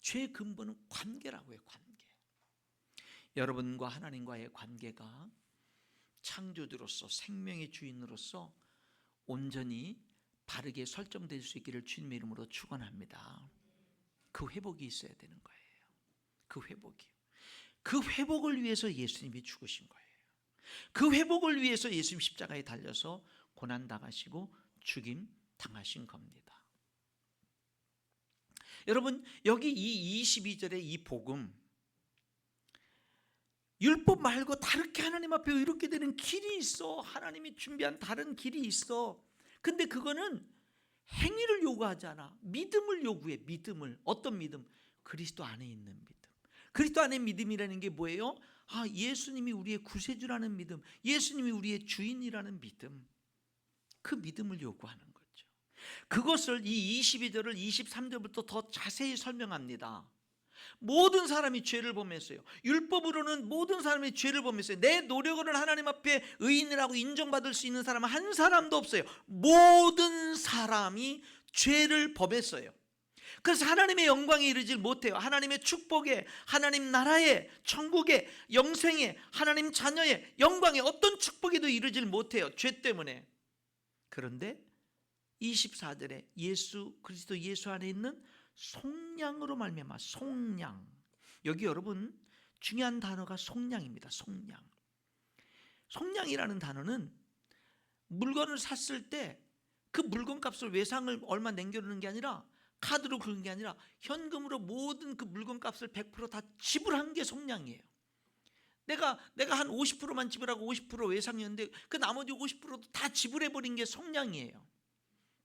A: 죄의 근본은 관계라고 해요. 관계. 여러분과 하나님과의 관계가 창조주로서, 생명의 주인으로서 온전히 바르게 설정될 수 있기를 주님의 이름으로 축원합니다. 그 회복이 있어야 되는 거예요. 그 회복이요. 그 회복을 위해서 예수님이 죽으신 거예요. 그 회복을 위해서 예수님 십자가에 달려서 고난 당하시고 죽임 당하신 겁니다. 여러분, 여기 이 22절의 이 복음, 율법 말고 다르게 하나님 앞에 의롭게 되는 길이 있어. 하나님이 준비한 다른 길이 있어. 근데 그거는 행위를 요구하지 않아. 믿음을 요구해. 믿음을. 어떤 믿음? 그리스도 안에 있는 믿음. 그리스도 안에 믿음이라는 게 뭐예요? 예수님이 우리의 구세주라는 믿음, 예수님이 우리의 주인이라는 믿음. 그 믿음을 요구하는 거죠. 그것을 이 22절을 23절부터 더 자세히 설명합니다. 모든 사람이 죄를 범했어요. 율법으로는 모든 사람이 죄를 범했어요. 내 노력으로는 하나님 앞에 의인이라고 인정받을 수 있는 사람은 한 사람도 없어요. 모든 사람이 죄를 범했어요. 그래서 하나님의 영광에 이르질 못해요. 하나님의 축복에, 하나님 나라에, 천국에, 영생에, 하나님 자녀의 영광에 어떤 축복에도 이르질 못해요. 죄 때문에. 그런데 24절에 그리스도 예수 안에 있는 속량으로 말미암아. 속량. 여기 여러분 중요한 단어가 속량입니다. 속량. 속량이라는 단어는 물건을 샀을 때 그 물건값을 외상을 얼마 남겨두는 게 아니라, 카드로 그런 게 아니라 현금으로 모든 그 물건값을 100% 다 지불한 게 속량이에요. 내가 한 50%만 지불하고 50% 외상이었는데 그 나머지 50%도 다 지불해버린 게 속량이에요.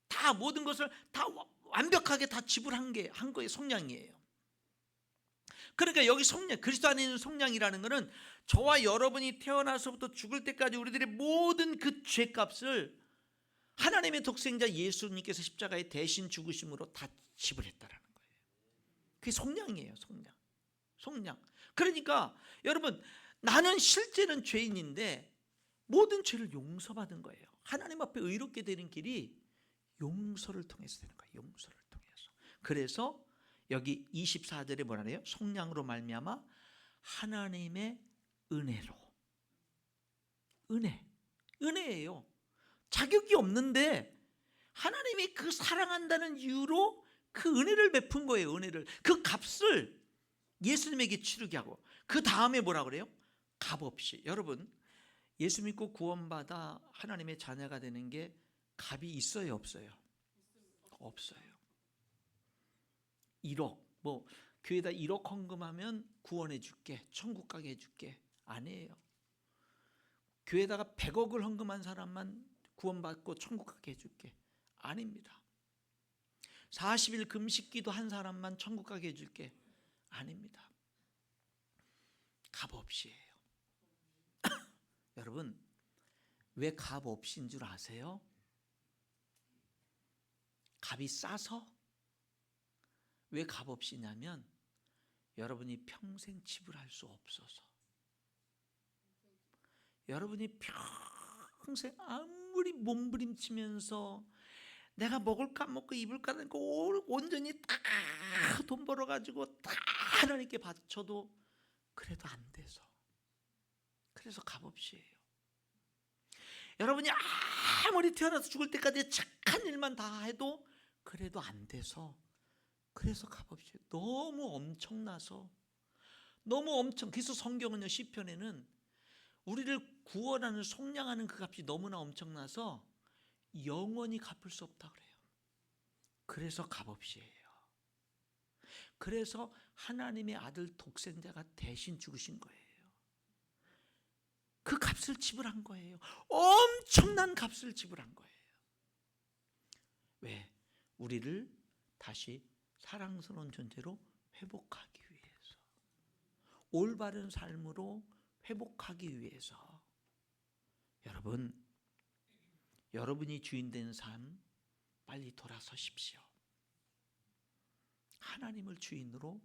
A: 다 모든 것을 다 완벽하게 다 지불한 거에 속량이에요. 그러니까 여기 속량, 그리스도 안에 있는 속량이라는 것은 저와 여러분이 태어나서부터 죽을 때까지 우리들의 모든 그 죄값을 하나님의 독생자 예수님께서 십자가에 대신 죽으심으로 다 지불했다라는 거예요. 그게 속량이에요. 속량. 그러니까 여러분, 나는 실제는 죄인인데 모든 죄를 용서받은 거예요. 하나님 앞에 의롭게 되는 길이 용서를 통해서 되는 거예요. 용서를 통해서. 그래서 여기 24절에 뭐라 그래요? 속량으로 말미암아 하나님의 은혜로. 은혜예요. 자격이 없는데 하나님이 그 사랑한다는 이유로 그 은혜를 베푼 거예요. 은혜를. 그 값을 예수님에게 치르게 하고, 그 다음에 뭐라 그래요? 값 없이. 여러분, 예수 믿고 구원받아 하나님의 자녀가 되는 게 값이 있어요, 없어요? 없어요. 1억, 교회에다 1억 헌금하면 구원해 줄게, 천국 가게 해줄게. 아니에요. 교회에다가 100억을 헌금한 사람만 구원받고 천국 가게 해줄게. 아닙니다. 40일 금식기도 한 사람만 천국 가게 해줄게. 아닙니다. 값 없이예요. 여러분, 왜 값 없이인 줄 아세요? 값이 싸서? 왜 값 없이냐면 여러분이 평생 지불할 수 없어서. 여러분이 평생 아무리 몸부림치면서 내가 먹을까 안 먹고 입을까 하고 온전히 다 돈 벌어가지고 다 하나님께 바쳐도 그래도 안 돼서. 그래서 값없이에요. 여러분이 아무리 태어나서 죽을 때까지 착한 일만 다 해도 그래도 안 돼서, 그래서 값없이 너무 엄청나서, 그래서 성경은요, 시편에는 우리를 구원하는, 속량하는 그 값이 너무나 엄청나서 영원히 갚을 수 없다 그래요. 그래서 값없이 해요. 그래서 하나님의 아들 독생자가 대신 죽으신 거예요. 그 값을 지불한 거예요. 엄청난 값을 지불한 거예요. 왜? 우리를 다시 사랑스러운 존재로 회복하기 위해서, 올바른 삶으로 회복하기 위해서. 여러분이 주인 된 삶 빨리 돌아서십시오. 하나님을 주인으로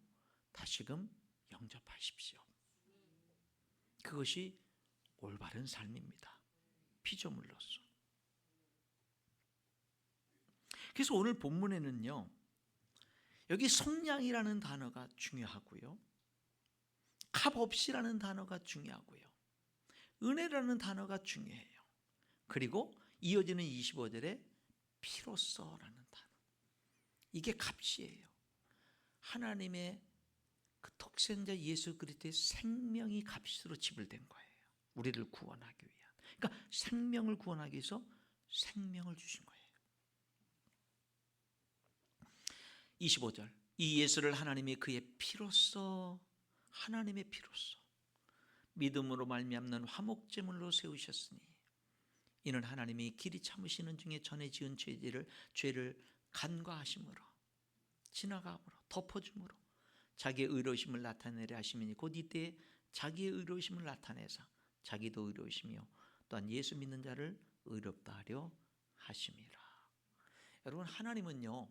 A: 다시금 영접하십시오. 그것이 올바른 삶입니다. 피조물로서. 그래서 오늘 본문에는요, 여기 속량이라는 단어가 중요하고요, 값없이라는 단어가 중요하고요, 은혜라는 단어가 중요해요. 그리고 이어지는 25절에 피로써라는 단어, 이게 값이에요. 하나님의 그 독생자 예수 그리스도의 생명이 값으로 지불된 거예요. 우리를 구원하기 위한. 그러니까 생명을 구원하기 위해서 생명을 주신 거예요. 25절, 이 예수를 하나님이 그의 피로써, 하나님의 피로써 믿음으로 말미암는 화목제물로 세우셨으니 이는 하나님이 길이 참으시는 중에 전에 지은 죄를 간과하심으로, 지나감으로, 덮어줌으로 자기의 의로우심을 나타내려 하심이니 곧 이때에 자기의 의로우심을 나타내사 자기도 의로우시며 또한 예수 믿는 자를 의롭다 하려 하심이라. 여러분, 하나님은요,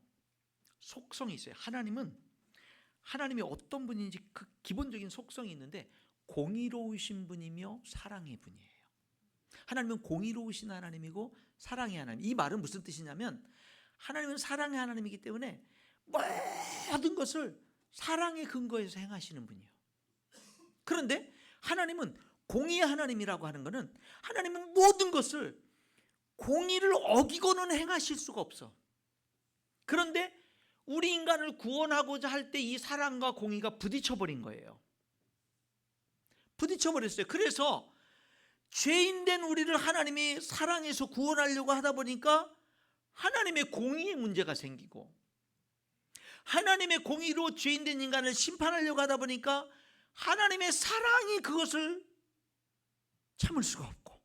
A: 속성이 있어요. 하나님이 어떤 분인지 그 기본적인 속성이 있는데, 공의로우신 분이며 사랑의 분이에요. 하나님은 공의로우신 하나님이고 사랑의 하나님. 이 말은 무슨 뜻이냐면, 하나님은 사랑의 하나님이기 때문에 모든 것을 사랑의 근거에서 행하시는 분이에요. 그런데 하나님은 공의의 하나님이라고 하는 것은, 하나님은 모든 것을 공의를 어기고는 행하실 수가 없어. 그런데 우리 인간을 구원하고자 할 때 이 사랑과 공의가 부딪혀버린 거예요. 부딪혀버렸어요. 그래서 죄인된 우리를 하나님이 사랑해서 구원하려고 하다 보니까 하나님의 공의의 문제가 생기고, 하나님의 공의로 죄인된 인간을 심판하려고 하다 보니까 하나님의 사랑이 그것을 참을 수가 없고,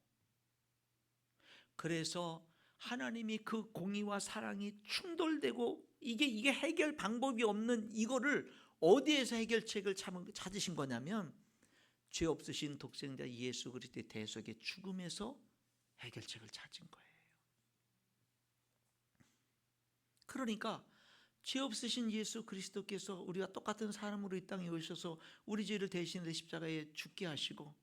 A: 그래서 하나님이 그 공의와 사랑이 충돌되고, 이게 해결 방법이 없는 이거를 어디에서 해결책을 찾으신 거냐면, 죄 없으신 독생자 예수 그리스도의 대속의 죽음에서 해결책을 찾은 거예요. 그러니까 죄 없으신 예수 그리스도께서 우리가 똑같은 사람으로 이 땅에 오셔서 우리 죄를 대신해 십자가에 죽게 하시고,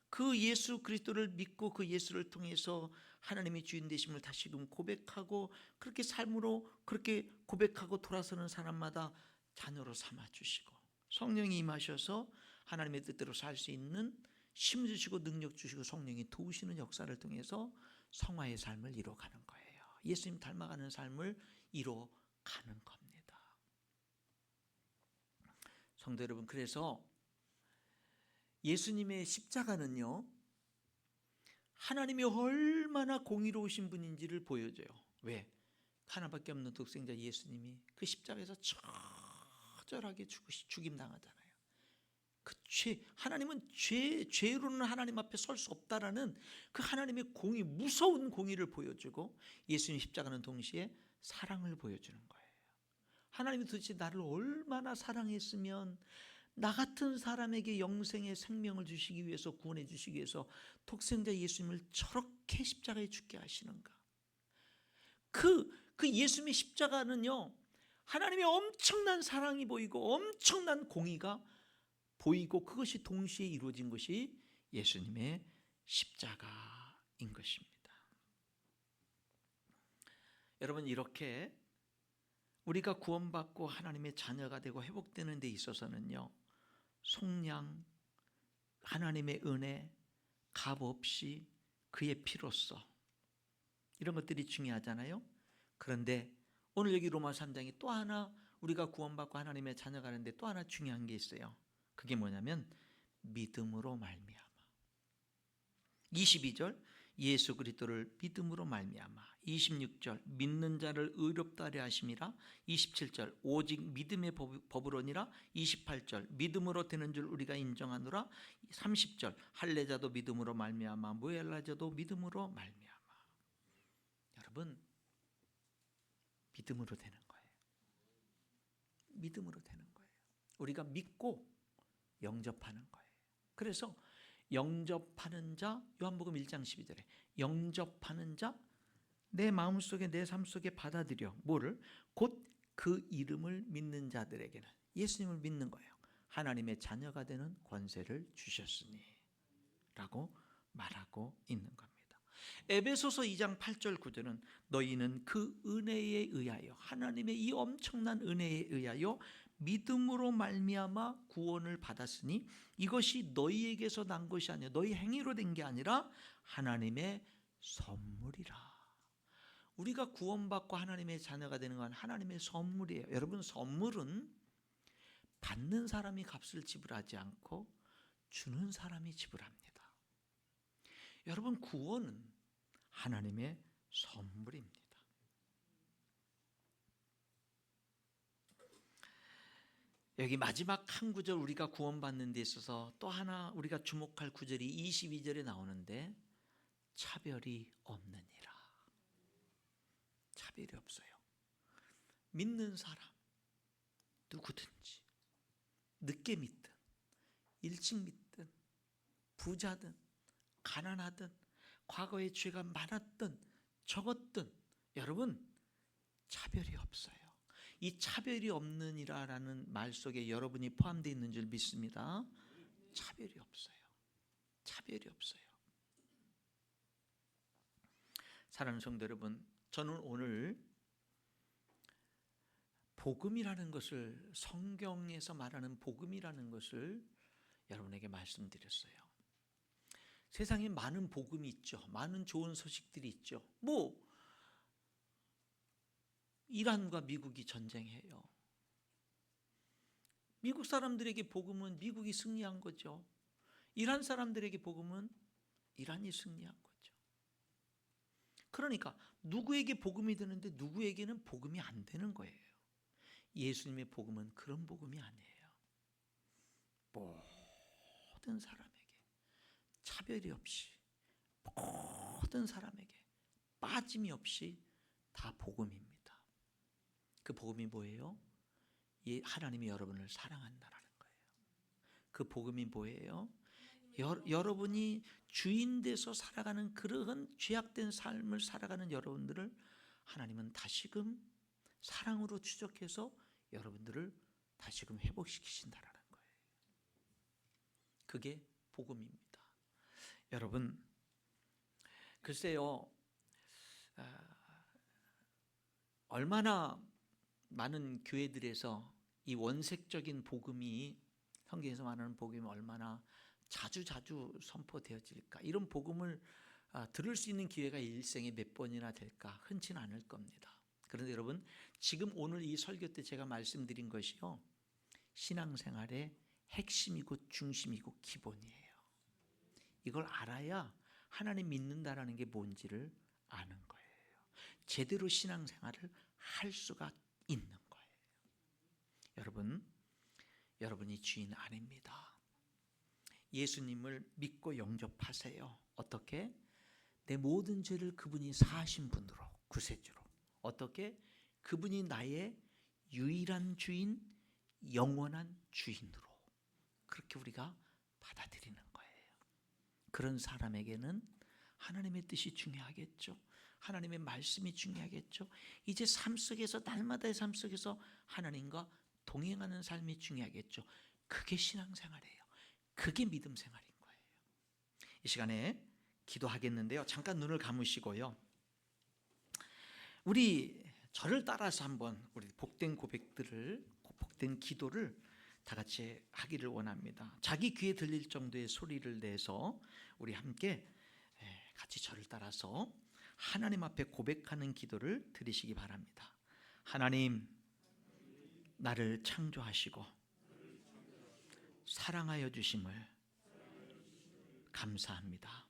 A: 그 예수 그리스도를 믿고 그 예수를 통해서 하나님의 주인 되심을 다시금 고백하고, 그렇게 삶으로 그렇게 고백하고 돌아서는 사람마다 자녀로 삼아주시고, 성령이 임하셔서 하나님의 뜻대로 살 수 있는 힘 주시고 능력 주시고 성령이 도우시는 역사를 통해서 성화의 삶을 이뤄가는 거예요. 예수님 닮아가는 삶을 이뤄가는 겁니다. 성도 여러분, 그래서 예수님의 십자가는요, 하나님이 얼마나 공의로우신 분인지를 보여줘요. 왜? 하나밖에 없는 독생자 예수님이 그 십자가에서 처절하게 죽임당하잖아요. 하나님은 죄로는 하나님 앞에 설 수 없다라는 그 하나님의 공의, 무서운 공의를 보여주고, 예수님 십자가는 동시에 사랑을 보여주는 거예요. 하나님이 도대체 나를 얼마나 사랑했으면 나 같은 사람에게 영생의 생명을 주시기 위해서, 구원해 주시기 위해서 독생자 예수님을 저렇게 십자가에 죽게 하시는가. 그 예수님의 십자가는요, 하나님의 엄청난 사랑이 보이고 엄청난 공의가 보이고, 그것이 동시에 이루어진 것이 예수님의 십자가인 것입니다. 여러분, 이렇게 우리가 구원받고 하나님의 자녀가 되고 회복되는 데 있어서는요, 속량, 하나님의 은혜, 값없이 그의 피로써 이런 것들이 중요하잖아요. 그런데 오늘 여기 로마서 3장이 또 하나 우리가 구원받고 하나님의 자녀가 되는데 또 하나 중요한 게 있어요. 그게 뭐냐면 믿음으로 말미암아. 22절 예수 그리스도를 믿음으로 말미암아. 26절 믿는 자를 의롭다 하려 하심이라. 27절 오직 믿음의 법으로니라. 28절 믿음으로 되는 줄 우리가 인정하노라. 30절 할례자도 믿음으로 말미암아 무할례자도 믿음으로 말미암아. 여러분 믿음으로 되는 거예요. 믿음으로 되는 거예요. 우리가 믿고 영접하는 거예요. 그래서 영접하는 자, 요한복음 1장 12절에 영접하는 자 내 마음속에 내 삶속에 받아들여 뭐를? 곧 그 이름을 믿는 자들에게는 예수님을 믿는 거예요. 하나님의 자녀가 되는 권세를 주셨으니 라고 말하고 있는 겁니다. 에베소서 2장 8절 9절은 너희는 그 은혜에 의하여 하나님의 이 엄청난 은혜에 의하여 믿음으로 말미암아 구원을 받았으니 이것이 너희에게서 난 것이 아니라 너희 행위로 된 게 아니라 하나님의 선물이라. 우리가 구원받고 하나님의 자녀가 되는 건 하나님의 선물이에요. 여러분 선물은 받는 사람이 값을 지불하지 않고 주는 사람이 지불합니다. 여러분 구원은 하나님의 선물입니다. 여기 마지막 한 구절 우리가 구원받는 데 있어서 또 하나 우리가 주목할 구절이 22절에 나오는데 차별이 없느니라. 차별이 없어요. 믿는 사람 누구든지 늦게 믿든 일찍 믿든 부자든 가난하든 과거에 죄가 많았든 적었든 여러분 차별이 없어요. 이 차별이 없느니라라는 말 속에 여러분이 포함되어 있는 줄 믿습니다. 차별이 없어요. 차별이 없어요. 사랑하는 성도 여러분, 저는 오늘 복음이라는 것을 성경에서 말하는 복음이라는 것을 여러분에게 말씀드렸어요. 세상에 많은 복음이 있죠. 많은 좋은 소식들이 있죠. 이란과 미국이 전쟁해요. 미국 사람들에게 복음은 미국이 승리한 거죠. 이란 사람들에게 복음은 이란이 승리한 거죠. 그러니까 누구에게 복음이 되는데 누구에게는 복음이 안 되는 거예요. 예수님의 복음은 그런 복음이 아니에요. 모든 사람에게 차별이 없이 모든 사람에게 빠짐이 없이 다 복음입니다. 그 복음이 뭐예요? 하나님이 여러분을 사랑한다라는 거예요. 그 복음이 뭐예요? 여러분이 주인 돼서 살아가는 그러한 죄악된 삶을 살아가는 여러분들을 하나님은 다시금 사랑으로 추적해서 여러분들을 다시금 회복시키신다라는 거예요. 그게 복음입니다. 여러분 글쎄요 얼마나 많은 교회들에서 이 원색적인 복음이 성경에서 말하는 복음이 얼마나 자주 선포되어질까. 이런 복음을 들을 수 있는 기회가 일생에 몇 번이나 될까 흔치는 않을 겁니다. 그런데 여러분 지금 오늘 이 설교 때 제가 말씀드린 것이요 신앙생활의 핵심이고 중심이고 기본이에요. 이걸 알아야 하나님 믿는다라는 게 뭔지를 아는 거예요. 제대로 신앙생활을 할 수가 있는 거예요. 여러분이 주인 아닙니다. 예수님을 믿고 영접하세요. 어떻게? 내 모든 죄를 그분이 사하신 분으로 구세주로. 어떻게? 그분이 나의 유일한 주인, 영원한 주인으로. 그렇게 우리가 받아들이는 거예요. 그런 사람에게는 하나님의 뜻이 중요하겠죠. 하나님의 말씀이 중요하겠죠. 이제 삶 속에서 날마다의 삶 속에서 하나님과 동행하는 삶이 중요하겠죠. 그게 신앙생활이에요. 그게 믿음 생활인 거예요. 이 시간에 기도하겠는데요. 잠깐 눈을 감으시고요. 우리 저를 따라서 한번 우리 복된 고백들을 복된 기도를 다 같이 하기를 원합니다. 자기 귀에 들릴 정도의 소리를 내서 우리 함께 같이 저를 따라서 하나님 앞에 고백하는 기도를 드리시기 바랍니다. 하나님, 나를 창조하시고 사랑하여 주심을 감사합니다.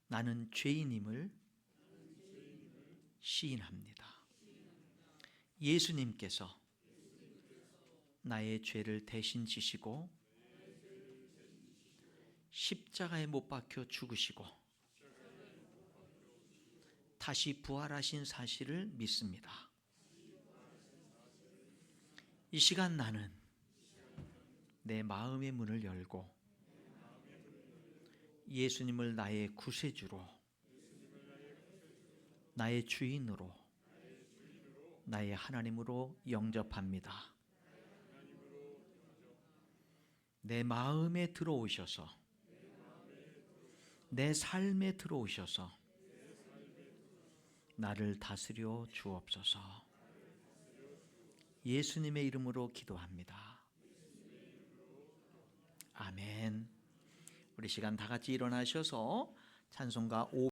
A: 나는 죄인임을 시인합니다. 예수님께서 나의 죄를 대신 지시고 십자가에 못 박혀 죽으시고 다시 부활하신 사실을 믿습니다. 이 시간 나는 내 마음의 문을 열고 예수님을 나의 구세주로, 나의 주인으로, 나의 하나님으로 영접합니다. 내 마음에 들어오셔서 내 삶에 들어오셔서 나를 다스려 주옵소서. 예수님의 이름으로 기도합니다. 아멘. 우리 시간 다 같이 일어나셔서 찬송가